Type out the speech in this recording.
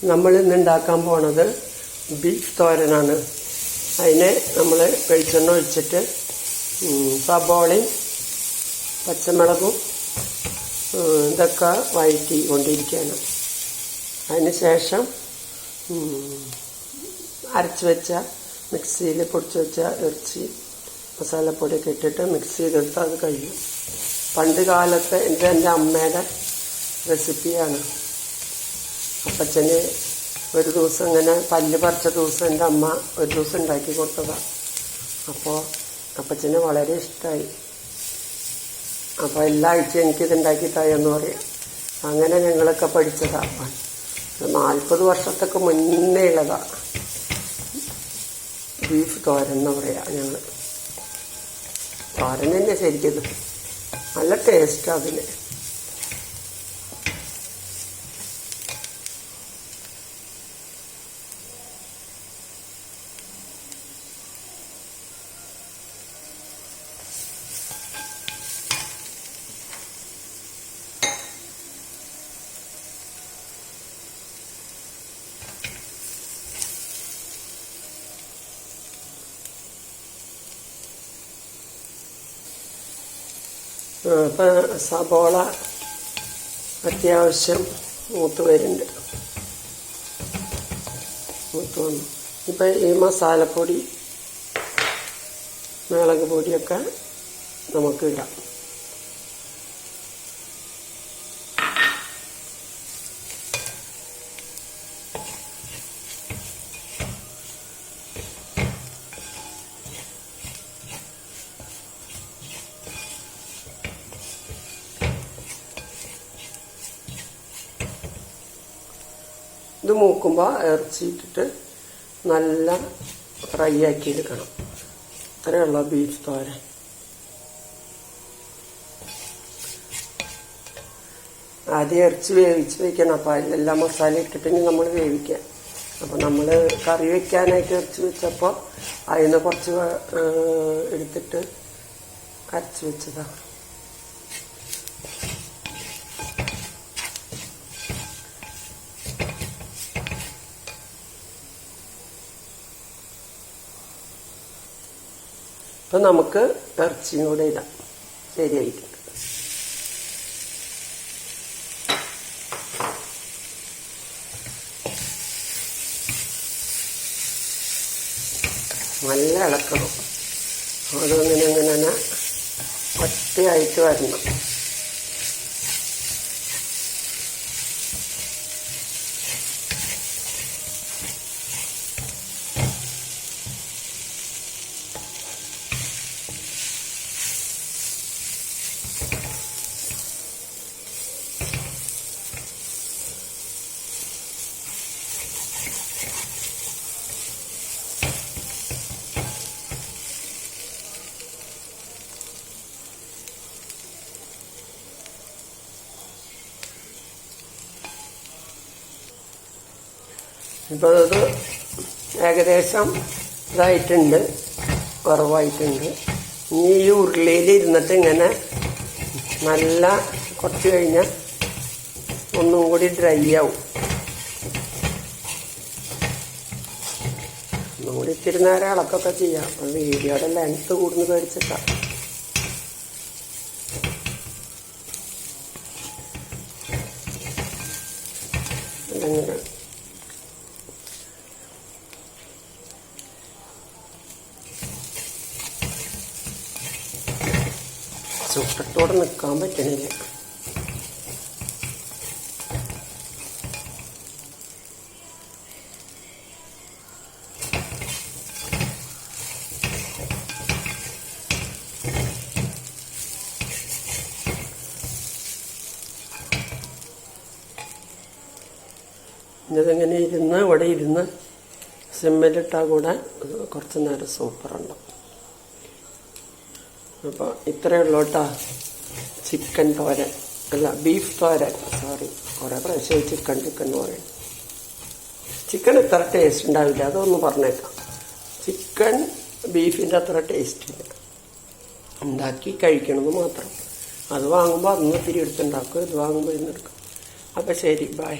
നമ്മൾ ഇന്ന് ഉണ്ടാക്കാൻ പോണത് ബീഫ് തോരനാണ്. അതിന് നമ്മൾ വെളിച്ചെണ്ണ ഒഴിച്ചിട്ട് സബോളയും പച്ചമുളകും ഇതൊക്കെ വഴറ്റി കൊണ്ടിരിക്കുകയാണ്. അതിന് ശേഷം അരച്ച് വെച്ച മിക്സിയിൽ പൊടിച്ച് വെച്ച ഇറച്ചി മസാലപ്പൊടിയൊക്കെ ഇട്ടിട്ട് മിക്സ് ചെയ്തെടുത്ത് അത് കഴിയും. പണ്ട് കാലത്തെ എൻ്റെ അമ്മയുടെ റെസിപ്പിയാണ്. അപ്പച്ചന് ഒരു ദിവസം ഇങ്ങനെ പല്ല് പറിച്ച ദിവസം എൻ്റെ അമ്മ ഒരു ദിവസം ഉണ്ടാക്കി കൊടുത്തതാണ്. അപ്പോൾ അപ്പച്ചന് വളരെ ഇഷ്ടമായി. അപ്പോൾ എല്ലാ ആഴ്ചയും എനിക്കിത് ഉണ്ടാക്കിത്തായി എന്ന് പറയാം. അങ്ങനെ ഞങ്ങളൊക്കെ പഠിച്ചതാണ്. 40 വർഷത്തൊക്കെ മുന്നേ ഉള്ളതാണ് ബീഫ് തോരൻ എന്ന് പറയാം. ഞങ്ങൾ തോരൻ തന്നെ ശരിക്കും നല്ല ടേസ്റ്റാണ് അതിന്. ഇപ്പം സബോള അത്യാവശ്യം മൂത്ത് വരുന്നുണ്ട്. മൂത്ത് വന്നു. ഇപ്പം ഈ മസാലപ്പൊടി മുളക് പൊടിയൊക്കെ നമുക്ക് ഇടാം. ഇത് മൂക്കുമ്പോൾ ഇറച്ചിട്ടിട്ട് നല്ല ഫ്രൈ ആക്കി എടുക്കണം. ഇത്രയുള്ള ബീഫ് തോരൻ. ആദ്യം ഇറച്ചി വേവിച്ച് വയ്ക്കണം. അപ്പോൾ അതിലെല്ലാം മസാല ഇട്ടിട്ട് നമ്മൾ വേവിക്കാം. അപ്പോൾ നമ്മൾ കറി വയ്ക്കാനായിട്ട് ഇറച്ചി വെച്ചപ്പോൾ അതിന് കുറച്ച് എടുത്തിട്ട് അരച്ച് വെച്ചതാണ്. ഇപ്പം നമുക്ക് ഇറച്ചിയും കൂടെ ഇടാം. ശരിയായിട്ടുണ്ട്. നല്ല ഇളക്കണം. അതങ്ങനെ ഒറ്റയായിട്ട് വരണം. ഇപ്പോൾ അത് ഏകദേശം ഇതായിട്ടുണ്ട്, കുറവായിട്ടുണ്ട്. ഇനി ഈ ഉരുളിയിൽ ഇരുന്നിട്ട് ഇങ്ങനെ നല്ല കുറച്ച് കഴിഞ്ഞാൽ ഒന്നും കൂടി ഡ്രൈ ആവും. ഒന്നും കൂടി ഇത്തിരി നേരം ഇളക്കൊക്കെ ചെയ്യാം. അപ്പോൾ വീഡിയോയുടെ ലെങ്ത്ത് കൂടുന്നു പേടിച്ചിട്ടാണ്. അങ്ങനെ ചുട്ടത്തോടെ നിൽക്കാൻ പറ്റണില്ല. ഇതിങ്ങനെ ഇവിടെ ഇരുന്ന് സിമ്മിലിട്ടാൽ കൂടെ കുറച്ച് നേരം സൂപ്പറുണ്ടാവും. അപ്പോൾ ഇത്രയേ ഉള്ളൂ കേട്ടോ ചിക്കൻ തോരൻ. അല്ല, ബീഫ് തോരൻ. സോറി, കുറേ പ്രാവശ്യം ചിക്കൻ എന്ന് പറയും. ചിക്കൻ ഇത്ര ടേസ്റ്റ് ഉണ്ടാവില്ല, അതൊന്ന് പറഞ്ഞേക്കാം. ചിക്കൻ ബീഫിൻ്റെ അത്ര ടേസ്റ്റ് ഇല്ല. ഉണ്ടാക്കി കഴിക്കണമെന്ന് മാത്രം. അത് വാങ്ങുമ്പോൾ അന്ന് ഇത്തിരി എടുത്തുണ്ടാക്കും, ഇത് വാങ്ങുമ്പോൾ ഇന്നെടുക്കും. അപ്പോൾ ശരി, ബൈ.